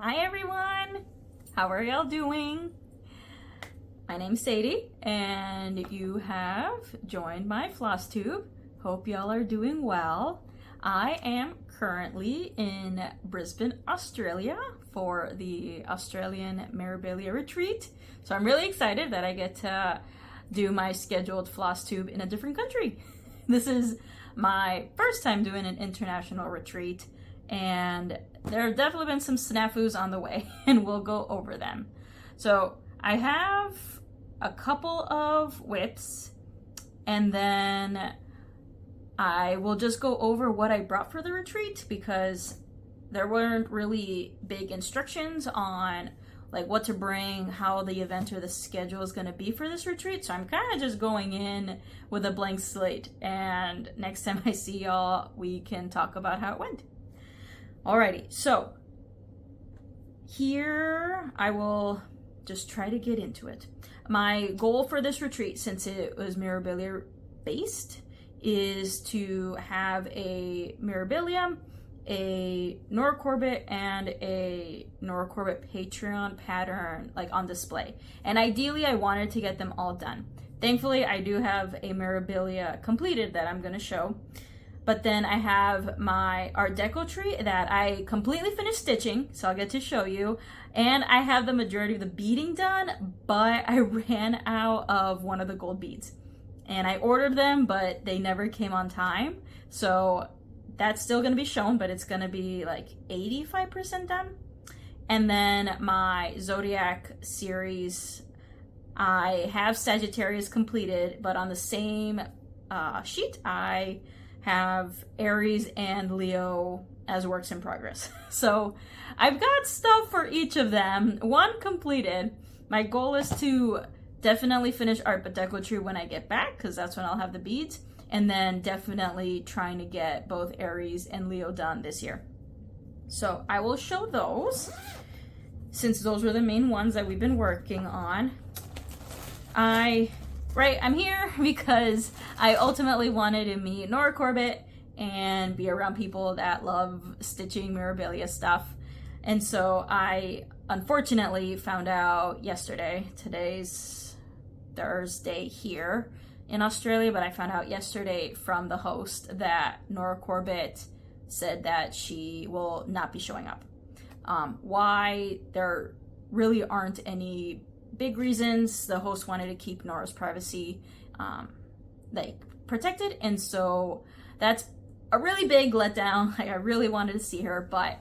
Hi everyone! How are y'all doing? My name's Sadie and you have joined my Flosstube. Hope y'all are doing well. I am currently in Brisbane, Australia for the Australian Mirabilia Retreat. So I'm really excited that I get to do my scheduled Flosstube in a different country. This is my first time doing an international retreat, and there have definitely been some snafus on the way, and we'll go over them. So I have a couple of whips, and then I will just go over what I brought for the retreat because there weren't really big instructions on like what to bring, how the event or the schedule is going to be for this retreat. So I'm kind of just going in with a blank slate, and next time I see y'all, we can talk about how it went. Alrighty, so here I will just try to get into it. My goal for this retreat, since it was Mirabilia based, is to have a Mirabilia, a Nora Corbett, and a Nora Corbett Patreon pattern like on display. And ideally I wanted to get them all done. Thankfully I do have a Mirabilia completed that I'm going to show. But then I have my Art Deco tree that I completely finished stitching, so I'll get to show you. And I have the majority of the beading done, but I ran out of one of the gold beads. And I ordered them, but they never came on time. So that's still going to be shown, but it's going to be like 85% done. And then my Zodiac series, I have Sagittarius completed, but on the same sheet, I have Aries and Leo as works in progress. So I've got stuff for each of them. One completed. My goal is to definitely finish Art Deco tree when I get back, because that's when I'll have the beads. And then definitely trying to get both Aries and Leo done this year. So I will show those, since those were the main ones that we've been working on. I'm here because I ultimately wanted to meet Nora Corbett and be around people that love stitching Mirabilia stuff. And so I unfortunately found out yesterday, today's Thursday here in Australia, but I found out yesterday from the host that Nora Corbett said that she will not be showing up. Why? There really aren't any big reasons. The host wanted to keep Nora's privacy protected, and so that's a really big letdown. Like, I really wanted to see her, but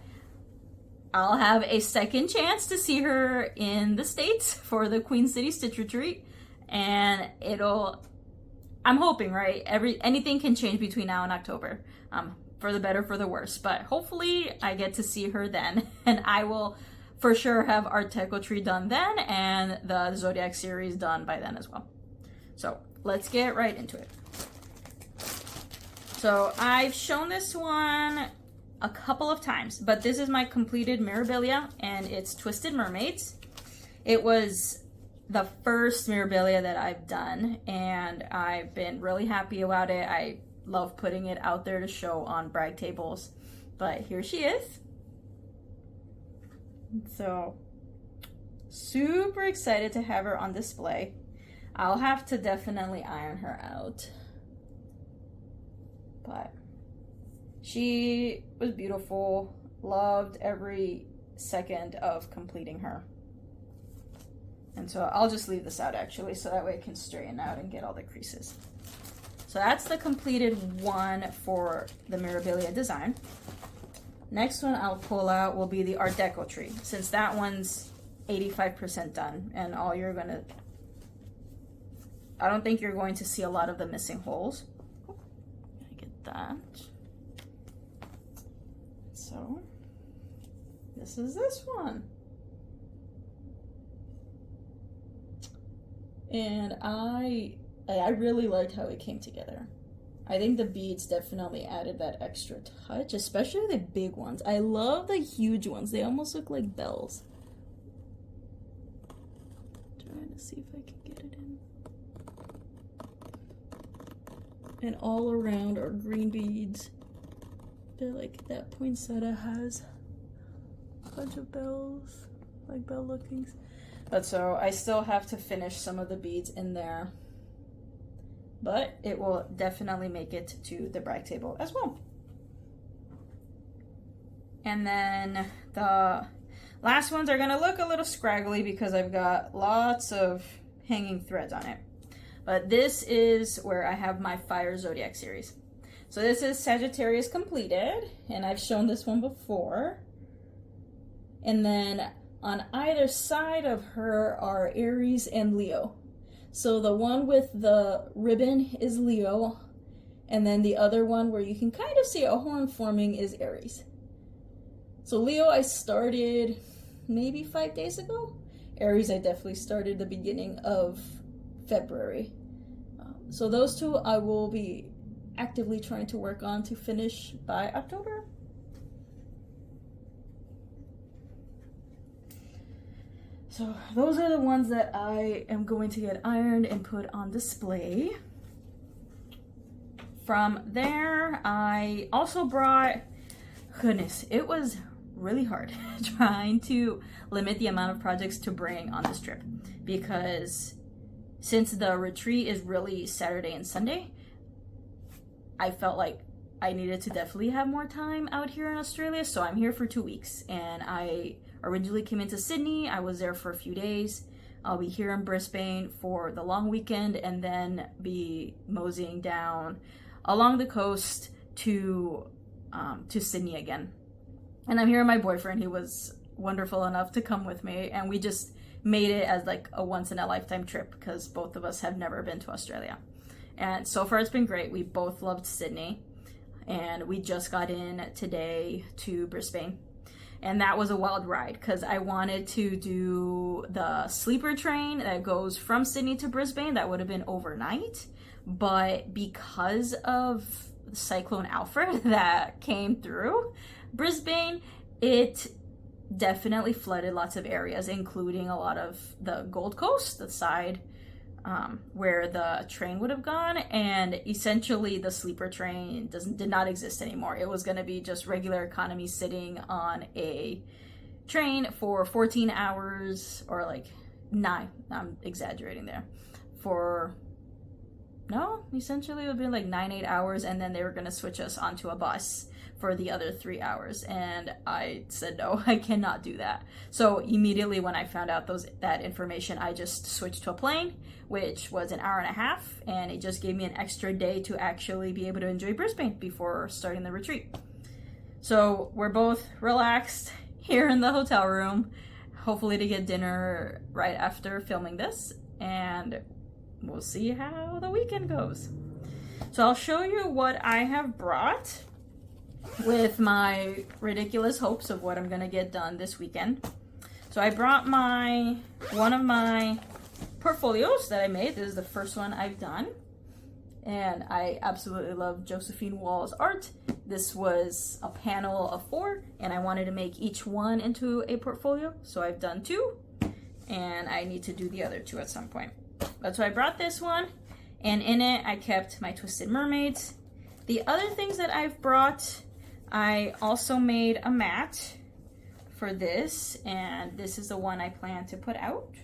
I'll have a second chance to see her in the States for the Queen City Stitch Retreat, and I'm hoping, right? Anything can change between now and October, for the better, for the worse. But hopefully I get to see her then, and I will for sure have Art Deco tree done then, and the Zodiac series done by then as well. So let's get right into it. So I've shown this one a couple of times, but this is my completed Mirabilia, and it's Twisted Mermaids. It was the first Mirabilia that I've done, and I've been really happy about it. I love putting it out there to show on brag tables, but here she is. So super excited to have her on display. I'll have to definitely iron her out, but she was beautiful. Loved every second of completing her. And so I'll just leave this out actually, so that way it can straighten out and get all the creases. So that's the completed one for the Mirabilia design. Next one I'll pull out will be the Art Deco tree, since that one's 85% done, and I don't think you're going to see a lot of the missing holes. I get that. So this is this one. And I really liked how it came together. I think the beads definitely added that extra touch, especially the big ones. I love the huge ones. They almost look like bells. Trying to see if I can get it in. And all around are green beads. They're like that poinsettia has. bunch of bells, like bell lookings. But so I still have to finish some of the beads in there. But it will definitely make it to the brag table as well. And then the last ones are gonna look a little scraggly because I've got lots of hanging threads on it. But this is where I have my Fire Zodiac series. So this is Sagittarius completed, and I've shown this one before. And then on either side of her are Aries and Leo. So the one with the ribbon is Leo, and then the other one where you can kind of see a horn forming is Aries. So Leo I started maybe 5 days ago. Aries I definitely started the beginning of February. So those two I will be actively trying to work on to finish by October. So those are the ones that I am going to get ironed and put on display. From there, I also brought, goodness, it was really hard trying to limit the amount of projects to bring on this trip, because since the retreat is really Saturday and Sunday, I felt like I needed to definitely have more time out here in Australia. So I'm here for 2 weeks, and I originally came into Sydney. I was there for a few days. I'll be here in Brisbane for the long weekend and then be moseying down along the coast to Sydney again. And I'm here with my boyfriend. He was wonderful enough to come with me, and we just made it as like a once-in-a-lifetime trip because both of us have never been to Australia. And so far it's been great. We both loved Sydney, and we just got in today to Brisbane. And that was a wild ride because I wanted to do the sleeper train that goes from Sydney to Brisbane. That would have been overnight. But because of Cyclone Alfred that came through Brisbane, it definitely flooded lots of areas, including a lot of the Gold Coast, the side where the train would have gone. And essentially the sleeper train did not exist anymore. It was going to be just regular economy sitting on a train for 14 hours, or like 9, I'm exaggerating there, essentially it would be like 9-8 hours, and then they were going to switch us onto a bus for the other 3 hours. And I said, no, I cannot do that. So immediately when I found out that information, I just switched to a plane, which was an hour and a half, and it just gave me an extra day to actually be able to enjoy Brisbane before starting the retreat. So we're both relaxed here in the hotel room, hopefully to get dinner right after filming this, and we'll see how the weekend goes. So I'll show you what I have brought with my ridiculous hopes of what I'm gonna get done this weekend. So I brought one of my portfolios that I made. This is the first one I've done, and I absolutely love Josephine Wall's art. This was a panel of 4, and I wanted to make each one into a portfolio, so I've done 2, and I need to do the other 2 at some point. But so I brought this one, and in it I kept my Twisted Mermaids. The other things that I've brought, I also made a mat for this, and this is the one I plan to put out.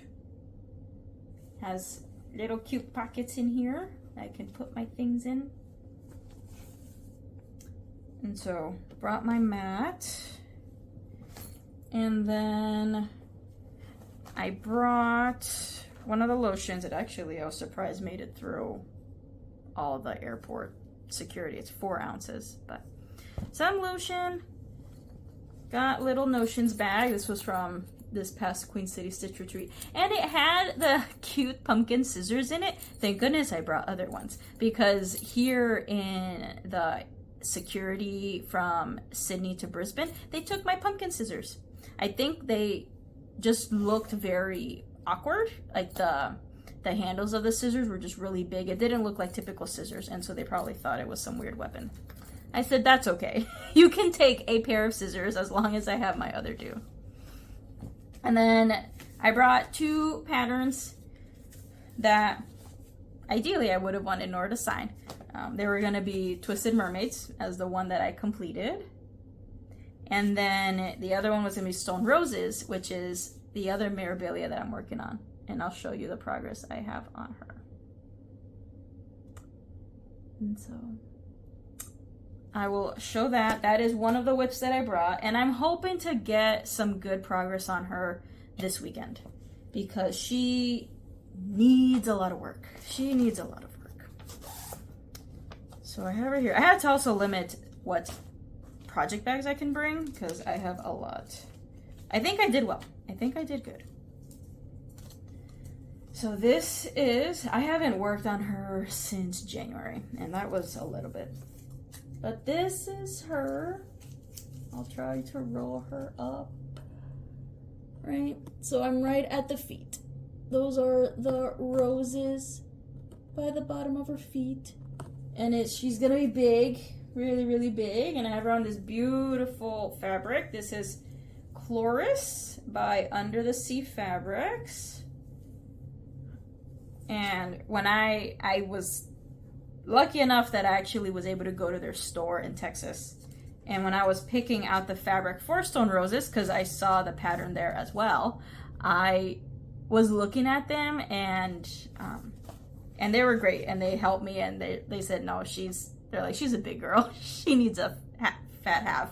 Has little cute pockets in here I can put my things in. And so brought my mat, and then I brought one of the lotions that actually I was surprised made it through all the airport security. It's 4 ounces, but some lotion. Got little notions bag. This was from this past Queen City Stitch Retreat, and it had the cute pumpkin scissors in it. Thank goodness I brought other ones, because here in the security from Sydney to Brisbane, they took my pumpkin scissors. I think they just looked very awkward. Like the handles of the scissors were just really big. It didn't look like typical scissors, and so they probably thought it was some weird weapon. I said, that's okay. You can take a pair of scissors as long as I have my other 2. And then I brought 2 patterns that ideally I would have wanted Nora to sign. They were going to be Twisted Mermaids as the one that I completed. And then the other one was gonna be Stone Roses, which is the other Mirabilia that I'm working on. And I'll show you the progress I have on her. And so I will show that. That is one of the whips that I brought. And I'm hoping to get some good progress on her this weekend, because she needs a lot of work. She needs a lot of work. So I have her here. I have to also limit what project bags I can bring, because I have a lot. I think I did well. I think I did good. So this is, I haven't worked on her since January, and that was a little bit. But this is her. I'll try to roll her up. Right? So I'm right at the feet. Those are the roses by the bottom of her feet. And she's gonna be big, really, really big. And I have her on this beautiful fabric. This is Chloris by Under the Sea Fabrics. And when I was lucky enough that I actually was able to go to their store in Texas. And when I was picking out the fabric for Stone Roses, because I saw the pattern there as well, I was looking at them, and they were great, and they helped me, and they said, no, they're like, she's a big girl. She needs a fat half.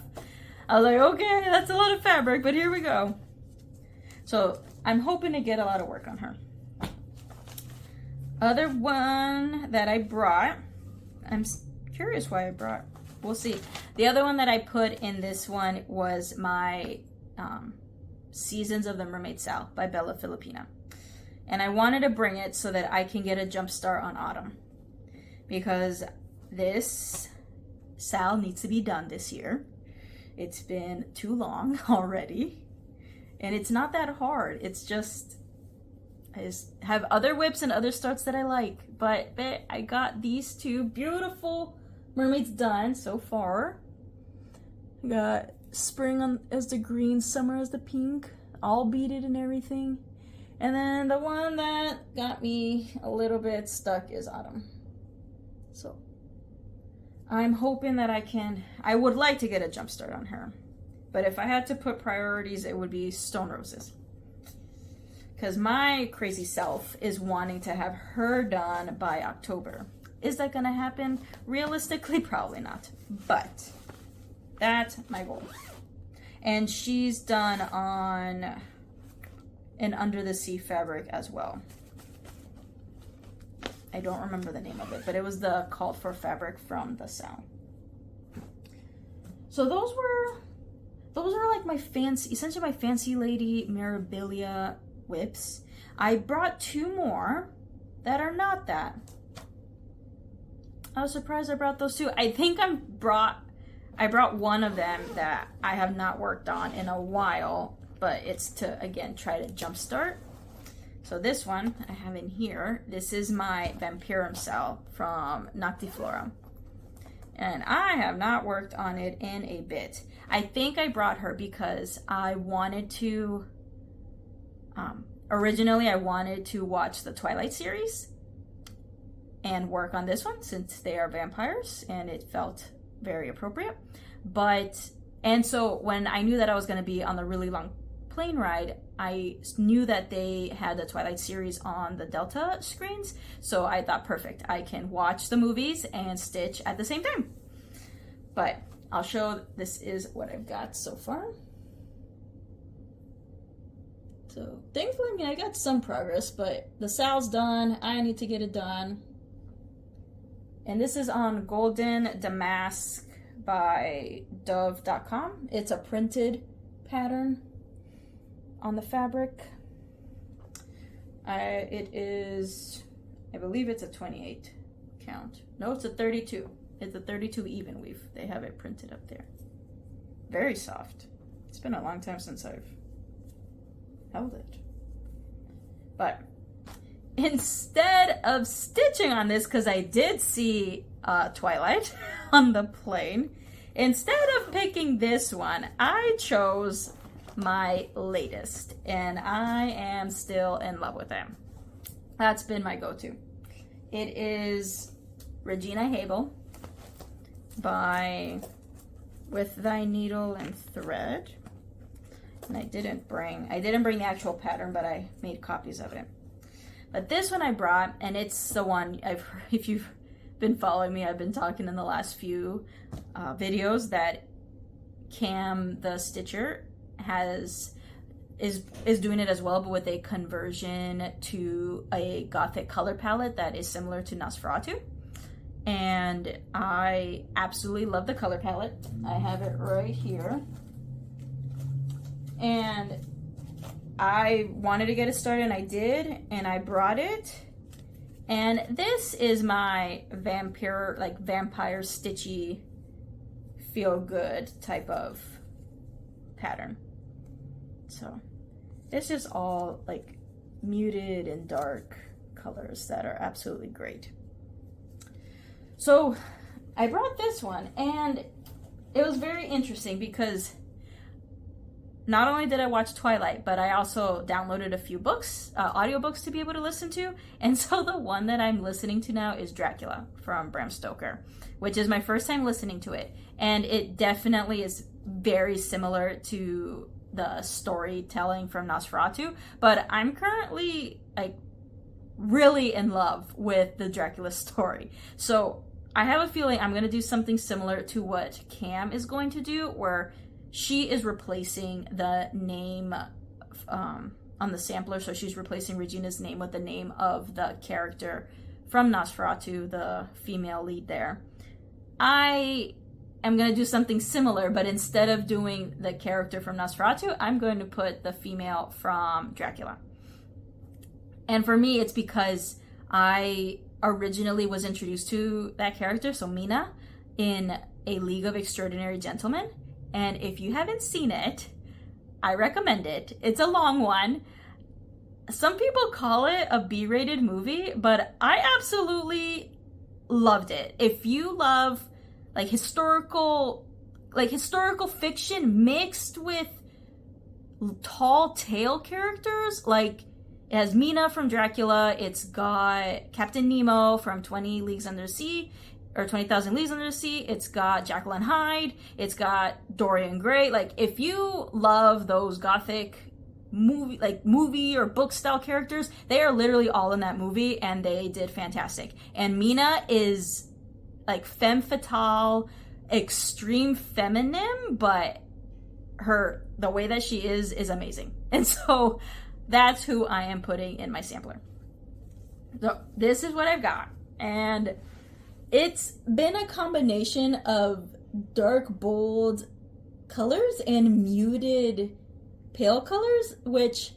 I was like, okay, that's a lot of fabric, but here we go. So I'm hoping to get a lot of work on her. Other one that I brought, I'm curious why I brought, we'll see. The other one that I put in this one was my Seasons of the Mermaid Sal by Bella Filipina. And I wanted to bring it so that I can get a jump start on autumn, because this Sal needs to be done this year. It's been too long already, and it's not that hard. It's just, I just have other whips and other starts that I like, but I got these two beautiful mermaids done so far. I got spring as the green, summer as the pink, all beaded and everything. And then the one that got me a little bit stuck is autumn. So I'm hoping that I would like to get a jump start on her. But if I had to put priorities, it would be Stone Roses. Because my crazy self is wanting to have her done by October. Is that going to happen? Realistically, probably not. But that's my goal. And she's done on an Under the Sea fabric as well. I don't remember the name of it, but it was the called for fabric from the Sal. So those are like my essentially my fancy lady Mirabilia whips. I brought two more that are not that. I was surprised I brought those two. I think I brought one of them that I have not worked on in a while, but it's to, again, try to jumpstart. So this one I have in here, this is my Vampirum Sal from Noctiflora. And I have not worked on it in a bit. I think I brought her because I wanted to, originally I wanted to watch the Twilight series and work on this one since they are vampires, and it felt very appropriate. And so when I knew that I was going to be on the really long plane ride, I knew that they had the Twilight series on the Delta screens, so I thought, perfect, I can watch the movies and stitch at the same time. But I'll show, this is what I've got so far. So thankfully, I mean, I got some progress, but the Sal's done. I need to get it done. And this is on Golden Damask by Dove.com. It's a printed pattern on the fabric. It is, I believe it's a 28 count. No, it's a 32. It's a 32 even weave. They have it printed up there. Very soft. It's been a long time since I've held it. But instead of stitching on this, because I did see Twilight on the plane, instead of picking this one, I chose my latest, and I am still in love with it. That's been my go-to. It is Regina Haible by with thy needle and thread. And I didn't bring the actual pattern, but I made copies of it. But this one I brought, and it's the one if you've been following me, I've been talking in the last few videos that Cam the Stitcher is doing it as well, but with a conversion to a Gothic color palette that is similar to Nosferatu. And I absolutely love the color palette. I have it right here. And I wanted to get it started, and I did, and I brought it. And this is my vampire stitchy, feel good type of pattern. So it's just all like muted and dark colors that are absolutely great. So I brought this one, and it was very interesting because not only did I watch Twilight, but I also downloaded a few books, audiobooks to be able to listen to. And so the one that I'm listening to now is Dracula from Bram Stoker, which is my first time listening to it. And it definitely is very similar to the storytelling from Nosferatu, but I'm currently like really in love with the Dracula story. So I have a feeling I'm going to do something similar to what Cam is going to do, where she is replacing the name on the sampler. So she's replacing Regina's name with the name of the character from Nosferatu, the female lead there. I am going to do something similar, but instead of doing the character from Nosferatu, I'm going to put the female from Dracula. And for me, it's because I originally was introduced to that character, so Mina, in A League of Extraordinary Gentlemen. And if you haven't seen it, I recommend it. It's a long one. Some people call it a B-rated movie, but I absolutely loved it. If you love like historical fiction mixed with tall tale characters, like it has Mina from Dracula, it's got Captain Nemo from 20 Leagues Under the Sea, or 20,000 Leagues Under the Sea, it's got Jekyll and Hyde, it's got Dorian Gray. Like, if you love those Gothic movie or book style characters, they are literally all in that movie, and they did fantastic. And Mina is like femme fatale, extreme feminine, but the way that she is amazing. And so that's who I am putting in my sampler. So this is what I've got. And it's been a combination of dark, bold colors and muted, pale colors, which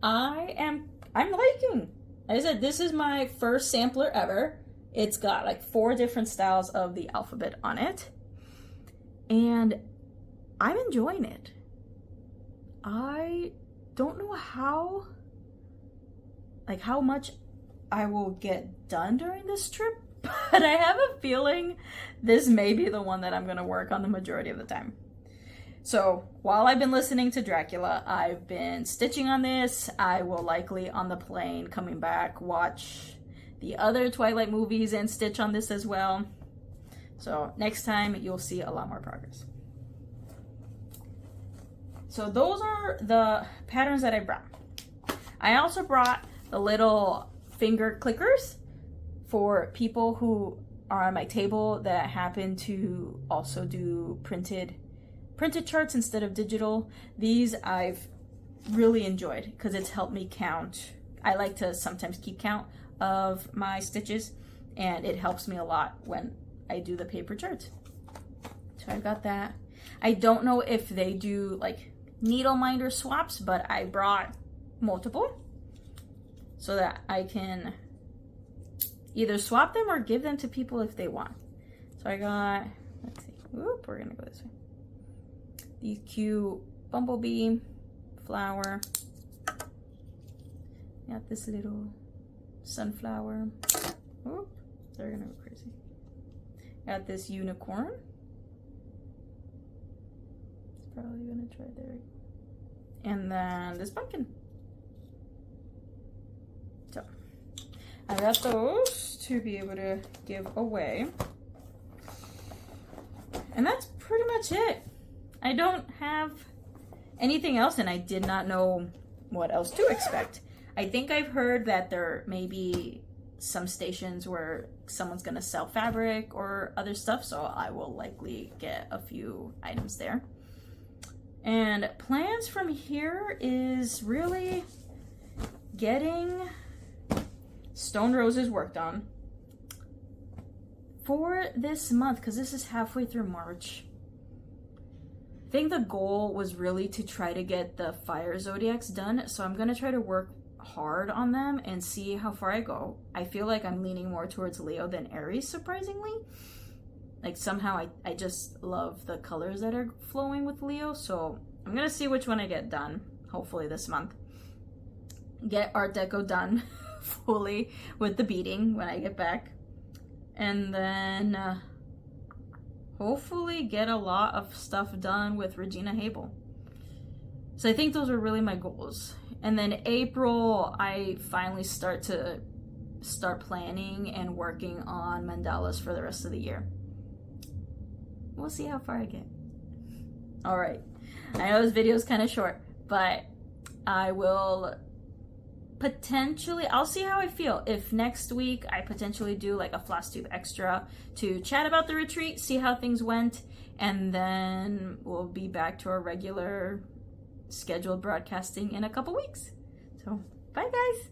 I'm liking. Like I said, this is my first sampler ever. It's got like 4 different styles of the alphabet on it, and I'm enjoying it. I don't know how much I will get done during this trip, but I have a feeling this may be the one that I'm going to work on the majority of the time. So while I've been listening to Dracula, I've been stitching on this. I will likely on the plane coming back watch the other Twilight movies and stitch on this as well. So next time you'll see a lot more progress. So those are the patterns that I brought. I also brought the little finger clickers for people who are on my table that happen to also do printed charts instead of digital. These I've really enjoyed because it's helped me count. I like to sometimes keep count of my stitches, and it helps me a lot when I do the paper charts. So I've got that. I don't know if they do like needle minder swaps, but I brought multiple so that I can either swap them or give them to people if they want. So I got, let's see, whoop, we're gonna go this way. These cute bumblebee flower. Got this little sunflower. Whoop, they're gonna go crazy. Got this unicorn. It's probably gonna try there. And then this pumpkin. So I got those to be able to give away. And that's pretty much much it. I don't have anything else, and I did not know what else to expect. I think I've heard that there may be some stations where someone's gonna sell fabric or other stuff, so I will likely get a few items there. And plans from here is really getting Stone Roses worked on for this month, because this is halfway through March. I think the goal was really to try to get the fire zodiacs done, so I'm gonna try to work hard on them and see how far I go. I feel like I'm leaning more towards Leo than Aries, surprisingly. Like somehow I just love the colors that are flowing with Leo, so I'm gonna see which one I get done, hopefully this month. Get Art Deco done fully with the beading when I get back. And then hopefully get a lot of stuff done with Regina Haible. So I think those are really my goals. And then April, I finally start planning and working on mandalas for the rest of the year. We'll see how far I get. All right. I know this video is kind of short, but I will potentially, I'll see how I feel. If next week I potentially do like a Flosstube extra to chat about the retreat, see how things went, and then we'll be back to our regular scheduled broadcasting in a couple weeks. So, bye guys!